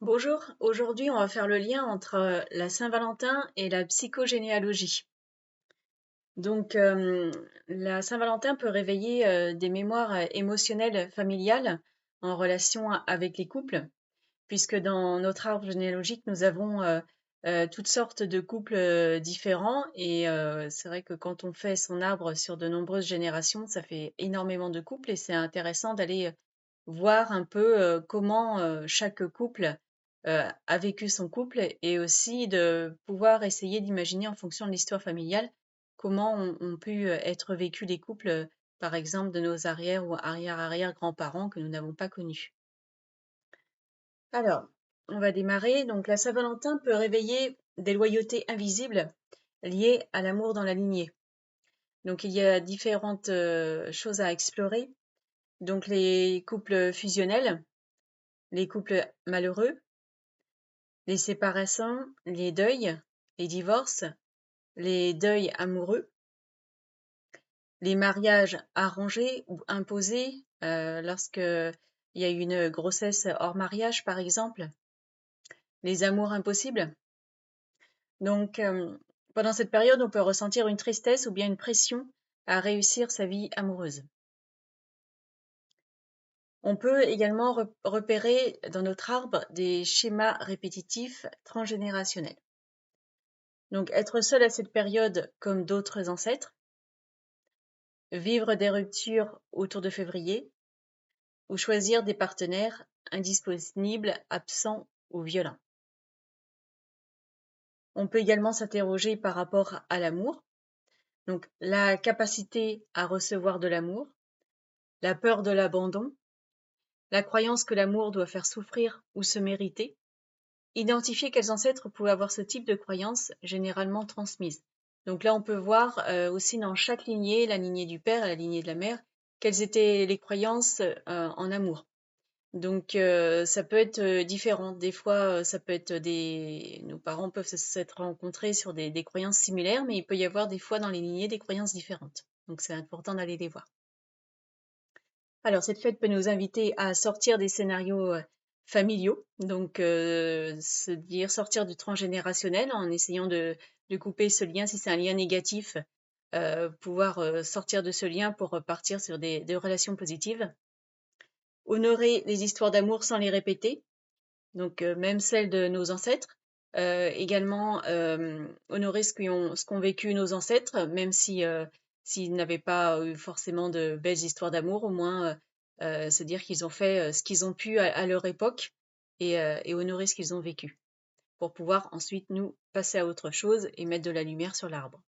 Bonjour, aujourd'hui on va faire le lien entre la Saint-Valentin et la psychogénéalogie. Donc la Saint-Valentin peut réveiller des mémoires émotionnelles familiales en relation avec les couples, puisque dans notre arbre généalogique nous avons toutes sortes de couples différents et c'est vrai que quand on fait son arbre sur de nombreuses générations, ça fait énormément de couples et c'est intéressant d'aller voir un peu comment chaque couple a vécu son couple et aussi de pouvoir essayer d'imaginer en fonction de l'histoire familiale comment ont pu être vécus les couples, par exemple, de nos arrière ou arrière-arrière-grands-parents que nous n'avons pas connus. Alors, on va démarrer. Donc, la Saint-Valentin peut réveiller des loyautés invisibles liées à l'amour dans la lignée. Donc, il y a différentes choses à explorer. Donc, les couples fusionnels, les couples malheureux, les séparations, les deuils, les divorces, les deuils amoureux, les mariages arrangés ou imposés lorsque il y a une grossesse hors mariage, par exemple, les amours impossibles. Donc, pendant cette période, on peut ressentir une tristesse ou bien une pression à réussir sa vie amoureuse. On peut également repérer dans notre arbre des schémas répétitifs transgénérationnels. Donc, être seul à cette période comme d'autres ancêtres, vivre des ruptures autour de février, ou choisir des partenaires indisponibles, absents ou violents. On peut également s'interroger par rapport à l'amour, donc la capacité à recevoir de l'amour, la peur de l'abandon, la croyance que l'amour doit faire souffrir ou se mériter, identifier quels ancêtres pouvaient avoir ce type de croyance généralement transmise. Donc là, on peut voir aussi dans chaque lignée, la lignée du père et la lignée de la mère, quelles étaient les croyances en amour. Donc ça peut être différent. Des fois, ça peut être nos parents peuvent s'être rencontrés sur des croyances similaires, mais il peut y avoir des fois dans les lignées des croyances différentes. Donc c'est important d'aller les voir. Alors cette fête peut nous inviter à sortir des scénarios familiaux, donc se dire sortir du transgénérationnel en essayant de couper ce lien si c'est un lien négatif, pouvoir sortir de ce lien pour partir sur des relations positives. Honorer les histoires d'amour sans les répéter, donc même celles de nos ancêtres. Également, honorer ce qu'ont vécu nos ancêtres, même si s'ils n'avaient pas eu forcément de belles histoires d'amour, au moins se dire qu'ils ont fait ce qu'ils ont pu à leur époque et honorer ce qu'ils ont vécu, pour pouvoir ensuite nous passer à autre chose et mettre de la lumière sur l'arbre.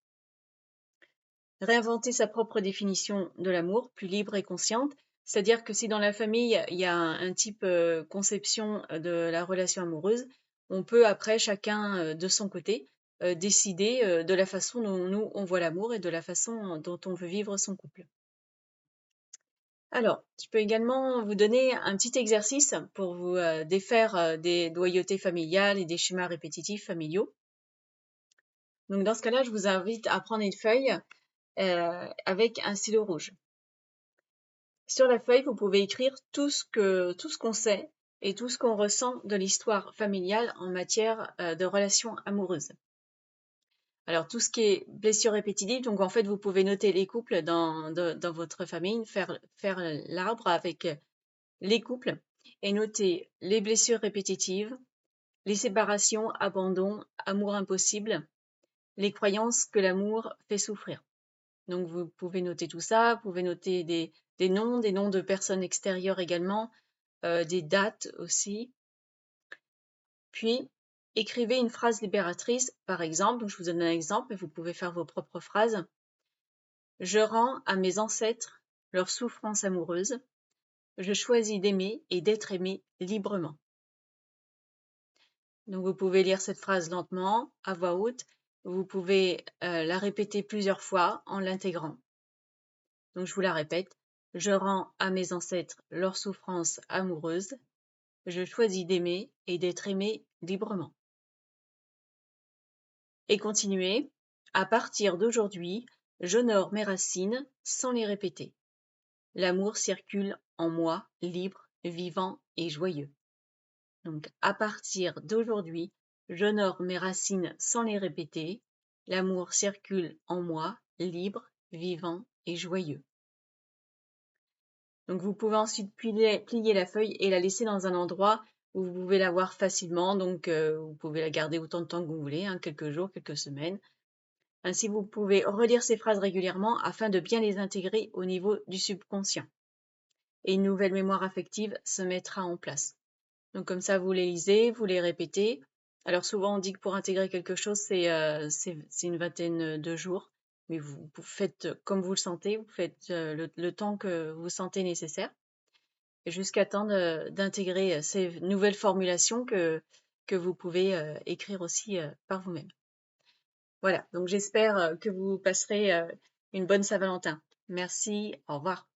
Réinventer sa propre définition de l'amour, plus libre et consciente, c'est-à-dire que si dans la famille, il y a un type conception de la relation amoureuse, on peut après, chacun de son côté, décider de la façon dont nous, on voit l'amour et de la façon dont on veut vivre son couple. Alors, je peux également vous donner un petit exercice pour vous défaire des loyautés familiales et des schémas répétitifs familiaux. Donc, dans ce cas-là, je vous invite à prendre une feuille avec un stylo rouge. Sur la feuille, vous pouvez écrire tout ce qu'on sait et tout ce qu'on ressent de l'histoire familiale en matière de relations amoureuses. Alors, tout ce qui est blessures répétitives, donc en fait, vous pouvez noter les couples dans votre famille, faire l'arbre avec les couples et noter les blessures répétitives, les séparations, abandon, amour impossible, les croyances que l'amour fait souffrir. Donc vous pouvez noter tout ça, vous pouvez noter des noms de personnes extérieures également, des dates aussi. Puis écrivez une phrase libératrice, par exemple, donc je vous donne un exemple, mais vous pouvez faire vos propres phrases. Je rends à mes ancêtres leur souffrance amoureuse. Je choisis d'aimer et d'être aimé librement. Donc vous pouvez lire cette phrase lentement, à voix haute. Vous pouvez la répéter plusieurs fois en l'intégrant. Donc je vous la répète. Je rends à mes ancêtres leur souffrance amoureuse. Je choisis d'aimer et d'être aimé librement. Et continuez. À partir d'aujourd'hui, j'honore mes racines sans les répéter. L'amour circule en moi, libre, vivant et joyeux. Donc, à partir d'aujourd'hui, j'honore mes racines sans les répéter. L'amour circule en moi, libre, vivant et joyeux. Donc, vous pouvez ensuite plier la feuille et la laisser dans un endroit où vous pouvez la voir facilement. Donc, vous pouvez la garder autant de temps que vous voulez, quelques jours, quelques semaines. Ainsi, vous pouvez relire ces phrases régulièrement afin de bien les intégrer au niveau du subconscient. Et une nouvelle mémoire affective se mettra en place. Donc comme ça, vous les lisez, vous les répétez. Alors souvent, on dit que pour intégrer quelque chose, c'est une vingtaine de jours. Mais vous faites comme vous le sentez, vous faites le temps que vous sentez nécessaire, jusqu'à temps d'intégrer ces nouvelles formulations que vous pouvez écrire aussi par vous-même. Voilà, donc j'espère que vous passerez une bonne Saint-Valentin. Merci, au revoir.